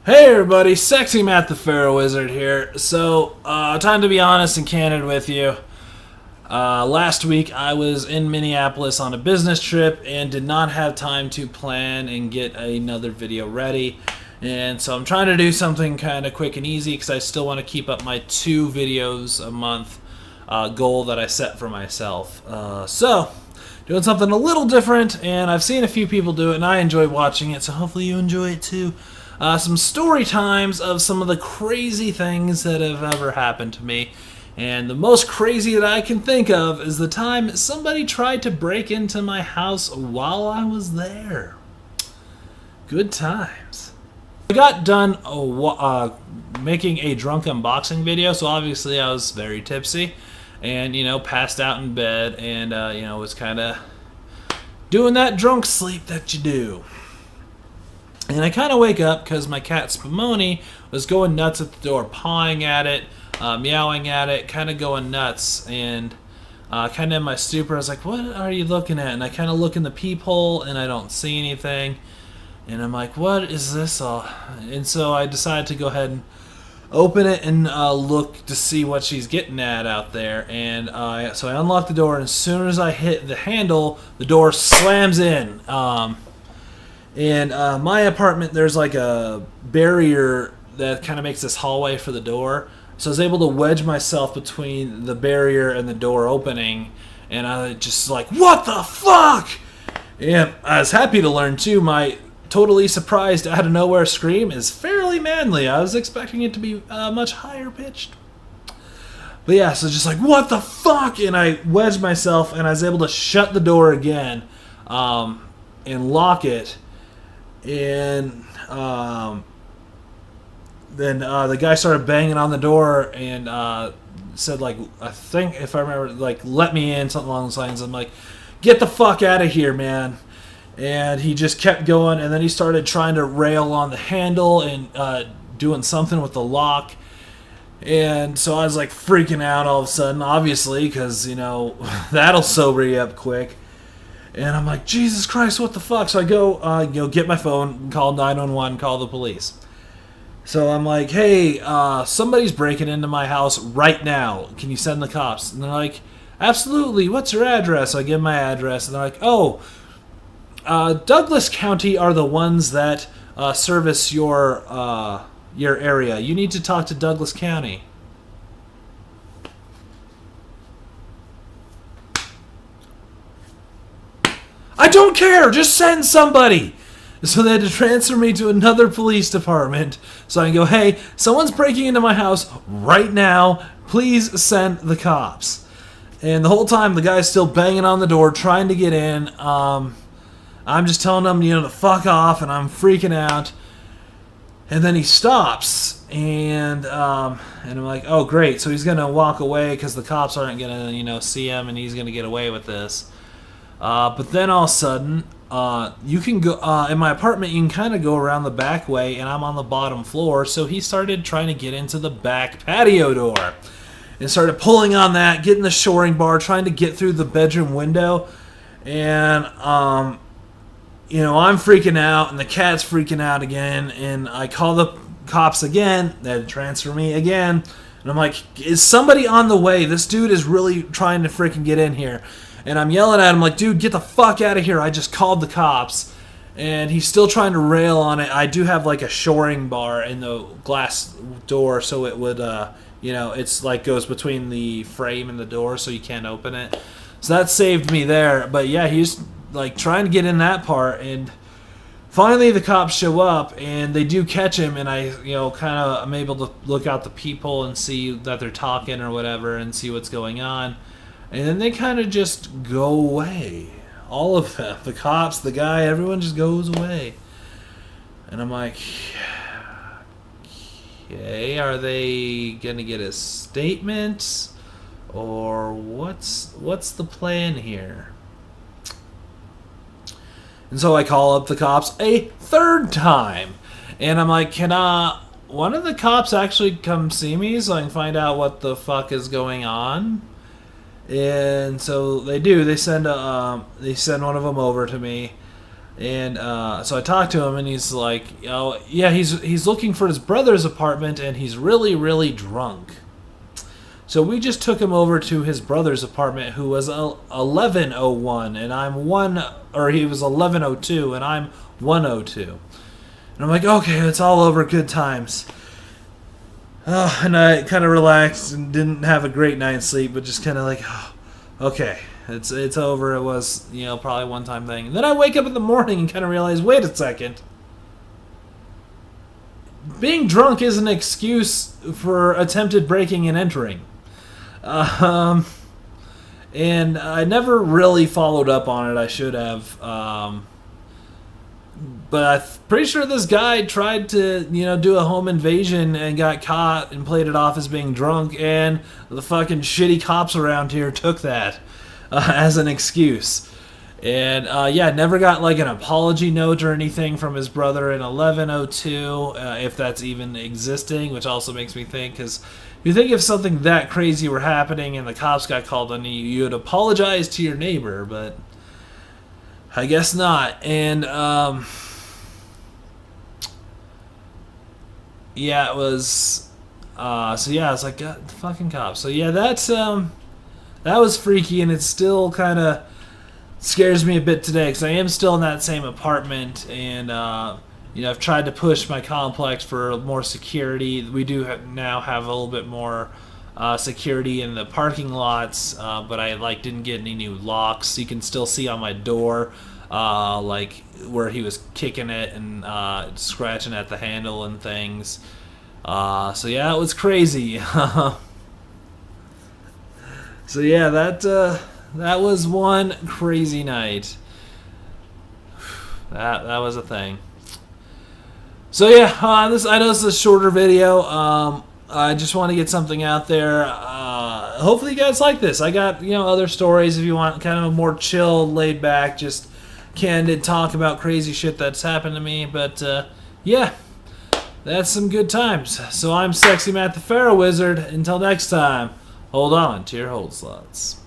Hey everybody, Sexy Matt the Pharaoh Wizard here. So, time to be honest and candid with you. Last week I was in Minneapolis on a business trip and did not have time to plan and get another video ready. And so I'm trying to do something kind of quick and easy because I still want to keep up my 2 videos a month goal that I set for myself. So, doing something a little different, and I've seen a few people do it and I enjoy watching it, so hopefully you enjoy it too. Some story times of some of the crazy things that have ever happened to me. And the most crazy that I can think of is the time somebody tried to break into my house while I was there. Good times. I got done making a drunk unboxing video, so obviously I was very tipsy and, passed out in bed and, was kind of doing that drunk sleep that you do. And I kind of wake up because my cat Spumoni was going nuts at the door, pawing at it, meowing at it, kind of going nuts. And kind of in my stupor, I was like, what are you looking at? And I kind of look in the peephole and I don't see anything. And I'm like, what is this all? And so I decided to go ahead and open it and look to see what she's getting at out there. And so I unlock the door, and as soon as I hit the handle, the door slams in. In my apartment, there's like a barrier that kind of makes this hallway for the door. So I was able to wedge myself between the barrier and the door opening. And I just like, what the fuck? And I was happy to learn too, my totally surprised out of nowhere scream is fairly manly. I was expecting it to be much higher pitched. But yeah, so just like, what the fuck? And I wedged myself and I was able to shut the door again and lock it. And then the guy started banging on the door and said, like, I think, if I remember, like, let me in, something along those lines. I'm like, get the fuck out of here, man. And he just kept going, and then he started trying to rail on the handle and doing something with the lock. And so I was, like, freaking out all of a sudden, obviously, because, that'll sober you up quick. And I'm like, Jesus Christ, what the fuck? So I go, get my phone, call 911, call the police. So I'm like, hey, somebody's breaking into my house right now. Can you send the cops? And they're like, absolutely. What's your address? So I give my address, and they're like, oh, Douglas County are the ones that service your area. You need to talk to Douglas County. I don't care! Just send somebody! So they had to transfer me to another police department so I can go, hey, someone's breaking into my house right now. Please send the cops. And the whole time the guy's still banging on the door trying to get in. I'm just telling him, to fuck off, and I'm freaking out. And then he stops, and I'm like, oh, great. So he's going to walk away because the cops aren't going to, see him, and he's going to get away with this. But then all of a sudden, you can go in my apartment. You can kind of go around the back way, and I'm on the bottom floor. So he started trying to get into the back patio door, and started pulling on that, getting the shoring bar, trying to get through the bedroom window. And I'm freaking out, and the cat's freaking out again. And I call the cops again. They had to transfer me again, and I'm like, is somebody on the way? This dude is really trying to freaking get in here. And I'm yelling at him like, dude, get the fuck out of here. I just called the cops. And he's still trying to rail on it. I do have like a shoring bar in the glass door, so it would, it's like goes between the frame and the door, so you can't open it. So that saved me there. But yeah, he's like trying to get in that part. And finally the cops show up and they do catch him. And I, I'm able to look out the peephole and see that they're talking or whatever and see what's going on. And then they kind of just go away. All of them. The cops, the guy, everyone just goes away. And I'm like, okay, are they going to get a statement? Or what's the plan here? And so I call up the cops a third time. And I'm like, can one of the cops actually come see me so I can find out what the fuck is going on? And so they do. They send one of them over to me. And so I talked to him, and he's like, "Oh, yeah, he's looking for his brother's apartment, and he's really, really drunk." So we just took him over to his brother's apartment, who was 1101, and I'm one, or he was 1102, and I'm 102. And I'm like, okay, it's all over, good times. And I kind of relaxed and didn't have a great night's sleep, but just kind of like, oh, okay, it's over. It was, probably a one-time thing. And then I wake up in the morning and kind of realize, wait a second. Being drunk is an excuse for attempted breaking and entering. And I never really followed up on it. I should have. But I'm pretty sure this guy tried to, do a home invasion and got caught and played it off as being drunk, and the fucking shitty cops around here took that as an excuse. And never got like an apology note or anything from his brother in 1102, if that's even existing, which also makes me think, because you think if something that crazy were happening and the cops got called on you, you'd apologize to your neighbor, but I guess not. And it was it's like, God, the fucking cops. So yeah, that was freaky, and it still kind of scares me a bit today, because I am still in that same apartment, and I've tried to push my complex for more security. We do now have a little bit more security in the parking lots, but I didn't get any new locks. You can still see on my door where he was kicking it and scratching at the handle and things. It was crazy. So yeah, that was one crazy night. That was a thing. So yeah, I know this is a shorter video. I just want to get something out there. Hopefully you guys like this. I got other stories if you want kind of a more chill, laid back, just candid talk about crazy shit that's happened to me. But that's some good times. So I'm Sexy Matt the Pharaoh Wizard. Until next time, hold on to your hold slots.